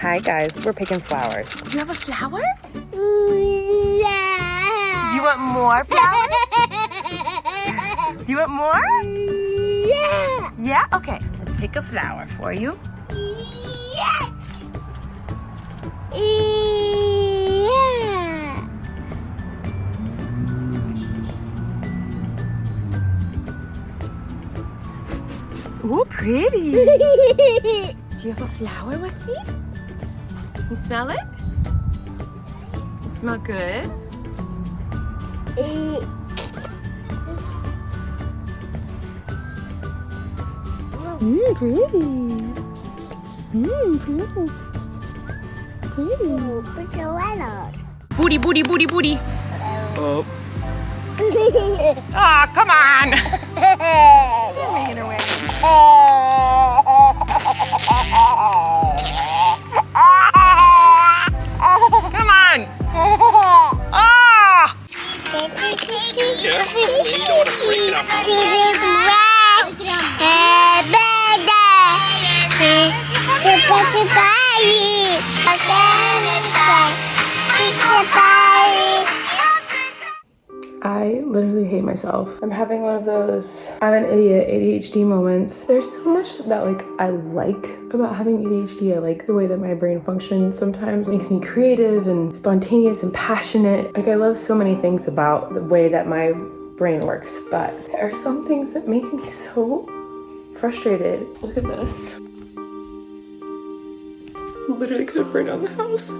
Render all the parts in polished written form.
Hi guys, we're picking flowers. You have a flower? Yeah. Do you want more flowers? Do you want more? Yeah. Yeah? Okay, let's pick a flower for you. Yeah. Yeah. Ooh, pretty. Do you have a flower, Wesley? You smell it? You smell good? Pretty. Pretty. Put your light on. Booty, booty, booty, booty. Oh. Ah, come on. You're making her wait. Come on. Ah! Careful, Flynn, you don't want to break it up. I literally hate myself. I'm having one of those I'm an idiot ADHD moments. There's so much that I like about having ADHD. I like the way that my brain functions sometimes. It makes me creative and spontaneous and passionate. I love so many things about the way that my brain works, but there are some things that make me so frustrated. Look at this. Literally could have burned down the house.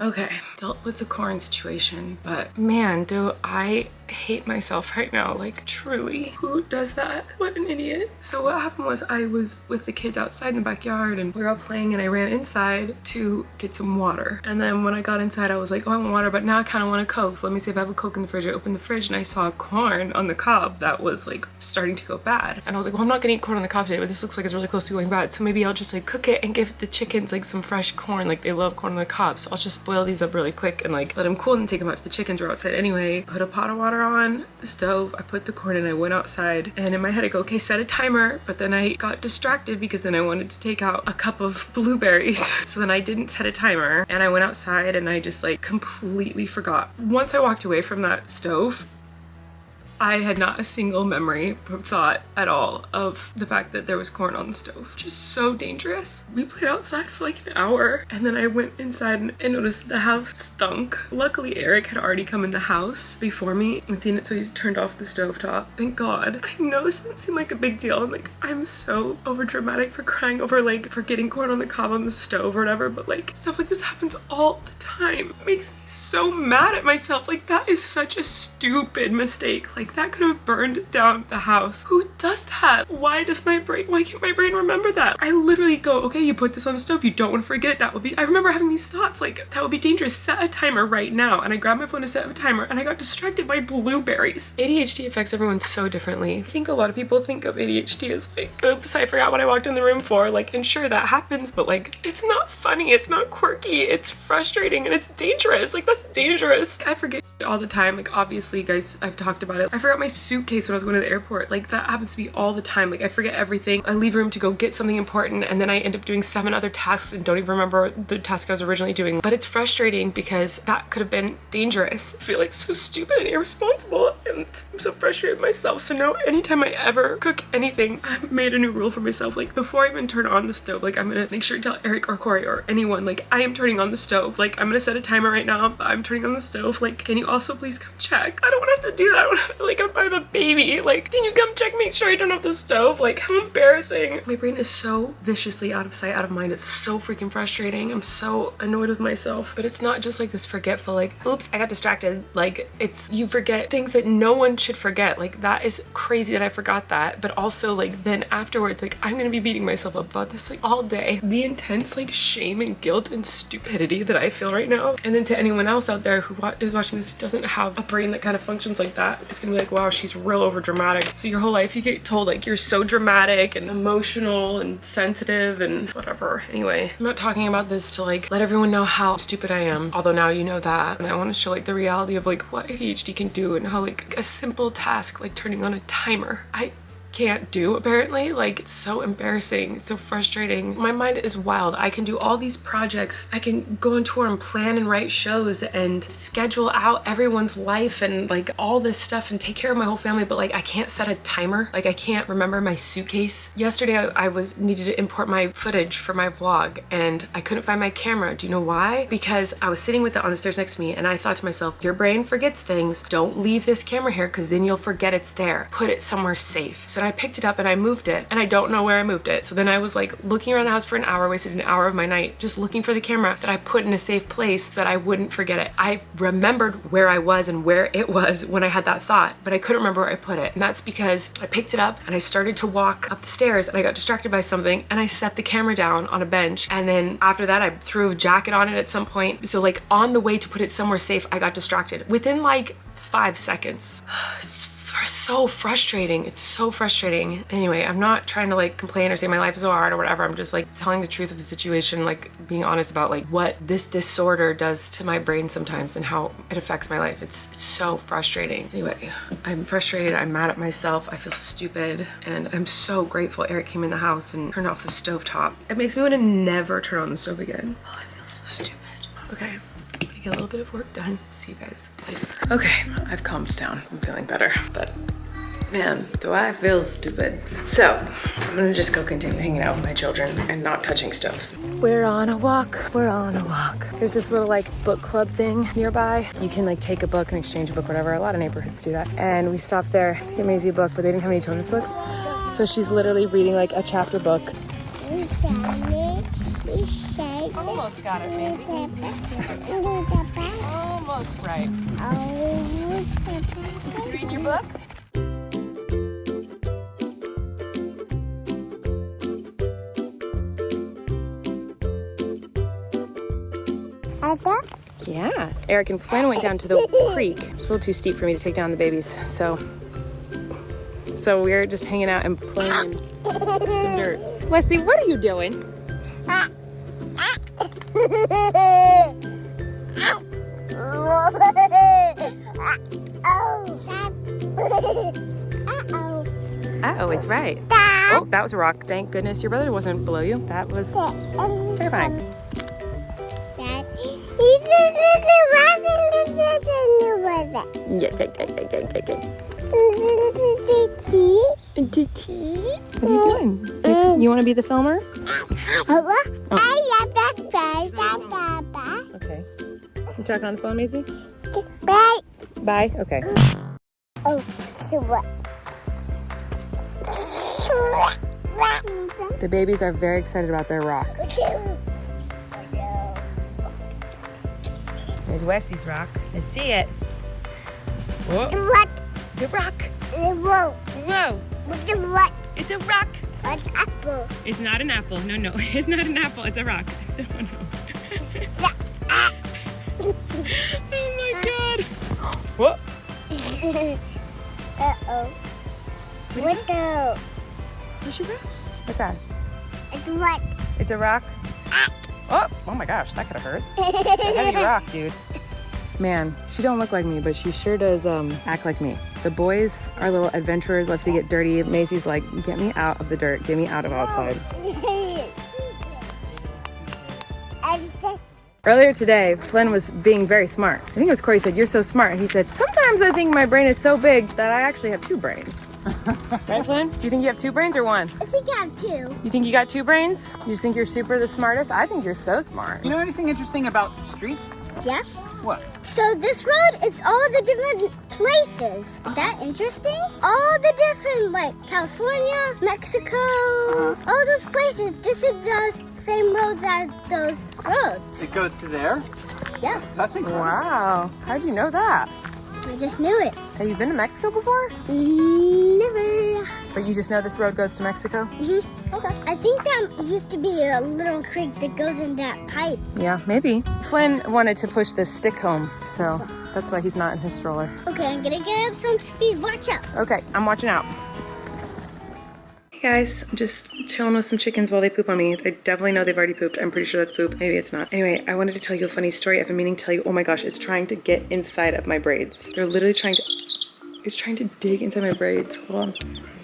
Okay, dealt with the corn situation, but man, do I hate myself right now, truly. Who does that? What an idiot. So what happened was I was with the kids outside in the backyard and we were all playing and I ran inside to get some water. And then when I got inside, I was like, oh, I want water, but now I kind of want a Coke. So let me see if I have a Coke in the fridge. I opened the fridge and I saw corn on the cob that was starting to go bad. And I was like, well, I'm not gonna eat corn on the cob today, but this looks like it's really close to going bad. So maybe I'll just cook it and give the chickens some fresh corn. They love corn on the cob. So I'll just boil these up really quick and let them cool and take them out to the chickens. We're outside anyway. Put a pot of water on the stove. I put the corn in. I went outside and in my head I go, okay, set a timer. But then I got distracted because then I wanted to take out a cup of blueberries. So then I didn't set a timer and I went outside and I just completely forgot. Once I walked away from that stove, I had not a single memory or thought at all of the fact that there was corn on the stove. Just so dangerous. We played outside for an hour and then I went inside and noticed the house stunk. Luckily, Eric had already come in the house before me and seen it, so he's turned off the stovetop. Thank God. I know this doesn't seem like a big deal and I'm so over dramatic for crying over for getting corn on the cob on the stove or whatever, but stuff like this happens all the time. It makes me so mad at myself. That is such a stupid mistake. That could have burned down the house. Who does that? Why can't my brain remember that? I literally go, okay, you put this on the stove, you don't want to forget it. I remember having these thoughts that would be dangerous. Set a timer right now. And I grabbed my phone to set a timer and I got distracted by blueberries. ADHD affects everyone so differently. I think a lot of people think of ADHD as oops, I forgot what I walked in the room for. And sure, that happens, but it's not funny, it's not quirky, it's frustrating and it's dangerous. That's dangerous. I forget all the time. Obviously, guys, I've talked about it. I forgot my suitcase when I was going to the airport. That happens to me all the time. I forget everything. I leave room to go get something important and then I end up doing 7 other tasks and don't even remember the task I was originally doing. But it's frustrating because that could have been dangerous. I feel so stupid and irresponsible and I'm so frustrated with myself. So now anytime I ever cook anything, I've made a new rule for myself. Before I even turn on the stove, I'm gonna make sure to tell Eric or Corey or anyone, I am turning on the stove. I'm gonna set a timer right now. I'm turning on the stove. Can you also please come check? I don't want to have to do that. I don't have to, I'm a baby. Can you come check, make sure I turn off the stove? How embarrassing. My brain is so viciously out of sight, out of mind. It's so freaking frustrating. I'm so annoyed with myself. But it's not just this forgetful, oops, I got distracted. It's, you forget things that no one should forget. That is crazy that I forgot that. But also, then afterwards, I'm gonna be beating myself up about this, all day. The intense, shame and guilt and stupidity that I feel right now. And then to anyone else out there who is watching this who doesn't have a brain that kind of functions like that, it's gonna be wow, she's real over dramatic. So your whole life you get told you're so dramatic and emotional and sensitive and whatever. Anyway, I'm not talking about this to let everyone know how stupid I am, although now you know that. And I want to show the reality of what ADHD can do and how a simple task turning on a timer. can't do apparently. Like, it's so embarrassing. It's so frustrating. My mind is wild. I can do all these projects. I can go on tour and plan and write shows and schedule out everyone's life and like all this stuff and take care of my whole family, but like I can't set a timer. Like I can't remember my suitcase. Yesterday I needed to import my footage for my vlog and I couldn't find my camera. Do you know why? Because I was sitting with it on the stairs next to me and I thought to myself, your brain forgets things. Don't leave this camera here because then you'll forget it's there. Put it somewhere safe. So I picked it up and I moved it and I don't know where I moved it. So then I was like looking around the house for an hour, wasted an hour of my night just looking for the camera that I put in a safe place so that I wouldn't forget it. I remembered where I was and where it was when I had that thought, but I couldn't remember where I put it. And that's because I picked it up and I started to walk up the stairs and I got distracted by something and I set the camera down on a bench. And then after that, I threw a jacket on it at some point. So like on the way to put it somewhere safe, I got distracted within like 5 seconds. It's so frustrating. It's so frustrating. Anyway, I'm not trying to like complain or say my life is so hard or whatever. I'm just like telling the truth of the situation, like being honest about like what this disorder does to my brain sometimes and how it affects my life. It's so frustrating. Anyway, I'm frustrated. I'm mad at myself. I feel stupid. And I'm so grateful Eric came in the house and turned off the stovetop. It makes me want to never turn on the stove again. Oh, I feel so stupid. Okay. Get a little bit of work done. See you guys later. Okay, I've calmed down. I'm feeling better, but man, do I feel stupid. So I'm gonna just go continue hanging out with my children and not touching stoves. We're on a walk. We're on a walk. There's this little like book club thing nearby. You can like take a book and exchange a book, whatever. A lot of neighborhoods do that. And we stopped there to get Maisie a book, but they didn't have any children's books. So she's literally reading like a chapter book. Almost got it, Maisie. Almost right. You reading your book? Yeah. Eric and Flynn went down to the creek. It's a little too steep for me to take down the babies, so we're just hanging out and playing in some dirt. Wesley, what are you doing? Uh-oh is right. Oh, that was a rock. Thank goodness your brother wasn't below you. That was terrifying. Yeah, okay. What are you doing? You want to be the filmer? Okay. You talking on the phone, Maisie? Bye. Bye? Okay. Oh, so what? The babies are very excited about their rocks. There's Wesley's rock. Let's see it. Whoa. What? It's a rock. Whoa. Whoa. What's a what? It's a rock. An apple. It's not an apple. No. It's not an apple. It's a rock. No. Oh my God. Whoa. Uh-oh. What the? What's your rock? What's that? It's what? It's a rock. Oh my gosh, that could have hurt. It's a heavy rock, dude. Man, she don't look like me, but she sure does act like me. The boys are little adventurers, love to get dirty. Maisie's like, get me out of the dirt, get me out of outside. Earlier today, Flynn was being very smart. I think it was Corey said, you're so smart. And he said, sometimes I think my brain is so big that I actually have 2 brains. Right, Flynn? Do you think you have 2 brains or 1? I think I have 2. You think you got 2 brains? You just think you're super the smartest? I think you're so smart. You know anything interesting about streets? Yeah? What? So this road is all the different places. Is that interesting? All the different, like California, Mexico, all those places. This is the same roads as those roads. It goes to there? Yeah, That's incredible. Wow, how'd you know that? I just knew it. Have you been to Mexico before? Never. But you just know this road goes to Mexico? Okay. I think there used to be a little creek that goes in that pipe. Yeah, maybe. Flynn wanted to push this stick home, so that's why he's not in his stroller. Okay, I'm gonna get up some speed. Watch out. Okay, I'm watching out. Hey guys, I'm just chilling with some chickens while they poop on me. I definitely know they've already pooped. I'm pretty sure that's poop. Maybe it's not. Anyway, I wanted to tell you a funny story. I've been meaning to tell you. Oh my gosh, it's trying to get inside of my braids. They're literally trying to... is trying to dig inside my braids. Hold on.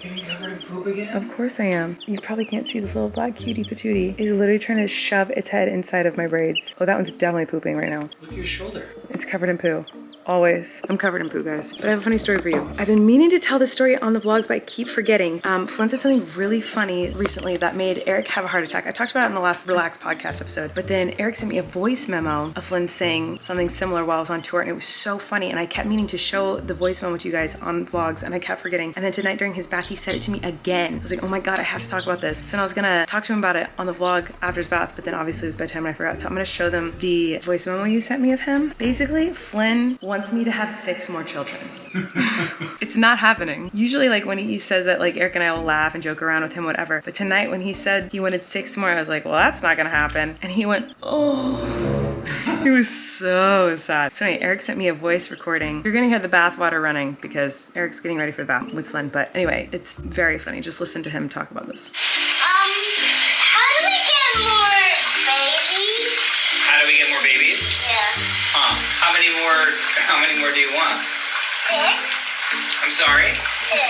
You're getting covered in poop again? Of course I am. You probably can't see this little black cutie patootie. It's literally trying to shove its head inside of my braids. Oh, that one's definitely pooping right now. Look at your shoulder. It's covered in poo. Always. I'm covered in poo, guys. But I have a funny story for you. I've been meaning to tell this story on the vlogs, but I keep forgetting. Flynn said something really funny recently that made Eric have a heart attack. I talked about it in the last Relax podcast episode, but then Eric sent me a voice memo of Flynn saying something similar while I was on tour, and it was so funny, and I kept meaning to show the voice memo to you guys on vlogs, and I kept forgetting. And then tonight during his bath, he said it to me again. I was like, oh my God, I have to talk about this. So then I was gonna talk to him about it on the vlog after his bath, but then obviously it was bedtime and I forgot. So I'm gonna show them the voice memo you sent me of him. Basically, Flynn wants me to have 6 more children. It's not happening. Usually like when he says that, like Eric and I will laugh and joke around with him, whatever. But tonight when he said he wanted 6 more, I was like, well, that's not gonna happen. And he went, oh. He was so sad. So anyway, Eric sent me a voice recording. You're gonna hear the bath water running because Eric's getting ready for the bath with Flynn. But anyway, it's very funny. Just listen to him talk about this. How do we get more babies? How do we get more babies? Yeah. How many more do you want? 6? I'm sorry? 6.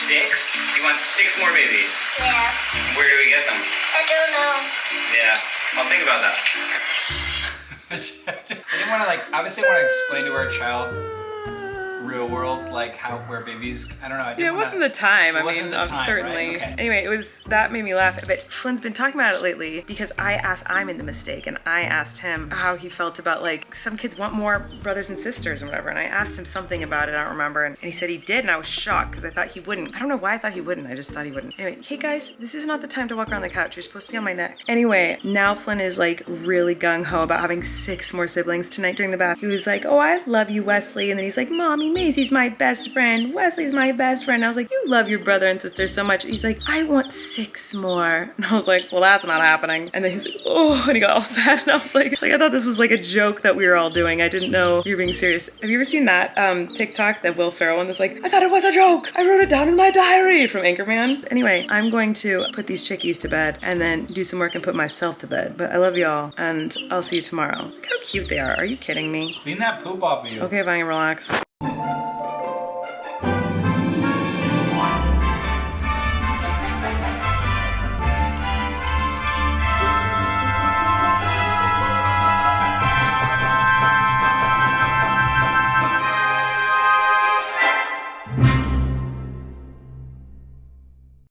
6? You want 6 more babies? Yeah. Where do we get them? I don't know. Yeah, I'll think about that. I didn't want to obviously want to explain to our child real world, where babies, I don't know. Yeah, it wasn't the time. I wasn't mean, the time, certainly. right? Okay. Anyway, that made me laugh. But Flynn's been talking about it lately because I made the mistake and I asked him how he felt about some kids want more brothers and sisters and whatever. And I asked him something about it, I don't remember. And he said he did, and I was shocked because I thought he wouldn't. I don't know why I thought he wouldn't. I just thought he wouldn't. Anyway, hey guys, this is not the time to walk around the couch. You're supposed to be on my neck. Anyway, now Flynn is really gung-ho about having 6 more siblings tonight during the bath. He was like, oh, I love you, Wesley. And then he's like, Mommy, Maisie's my best friend. Wesley's my best friend. I was like, you love your brother and sister so much. He's like, I want 6 more. And I was like, well, that's not happening. And then he's like, oh, and he got all sad. And I was like I thought this was a joke that we were all doing. I didn't know you were being serious. Have you ever seen that TikTok, that Will Ferrell one that's like, I thought it was a joke. I wrote it down in my diary, from Anchorman. Anyway, I'm going to put these chickies to bed and then do some work and put myself to bed. But I love y'all and I'll see you tomorrow. Look how cute they are. Are you kidding me? Clean that poop off of you. Okay, fine, relax.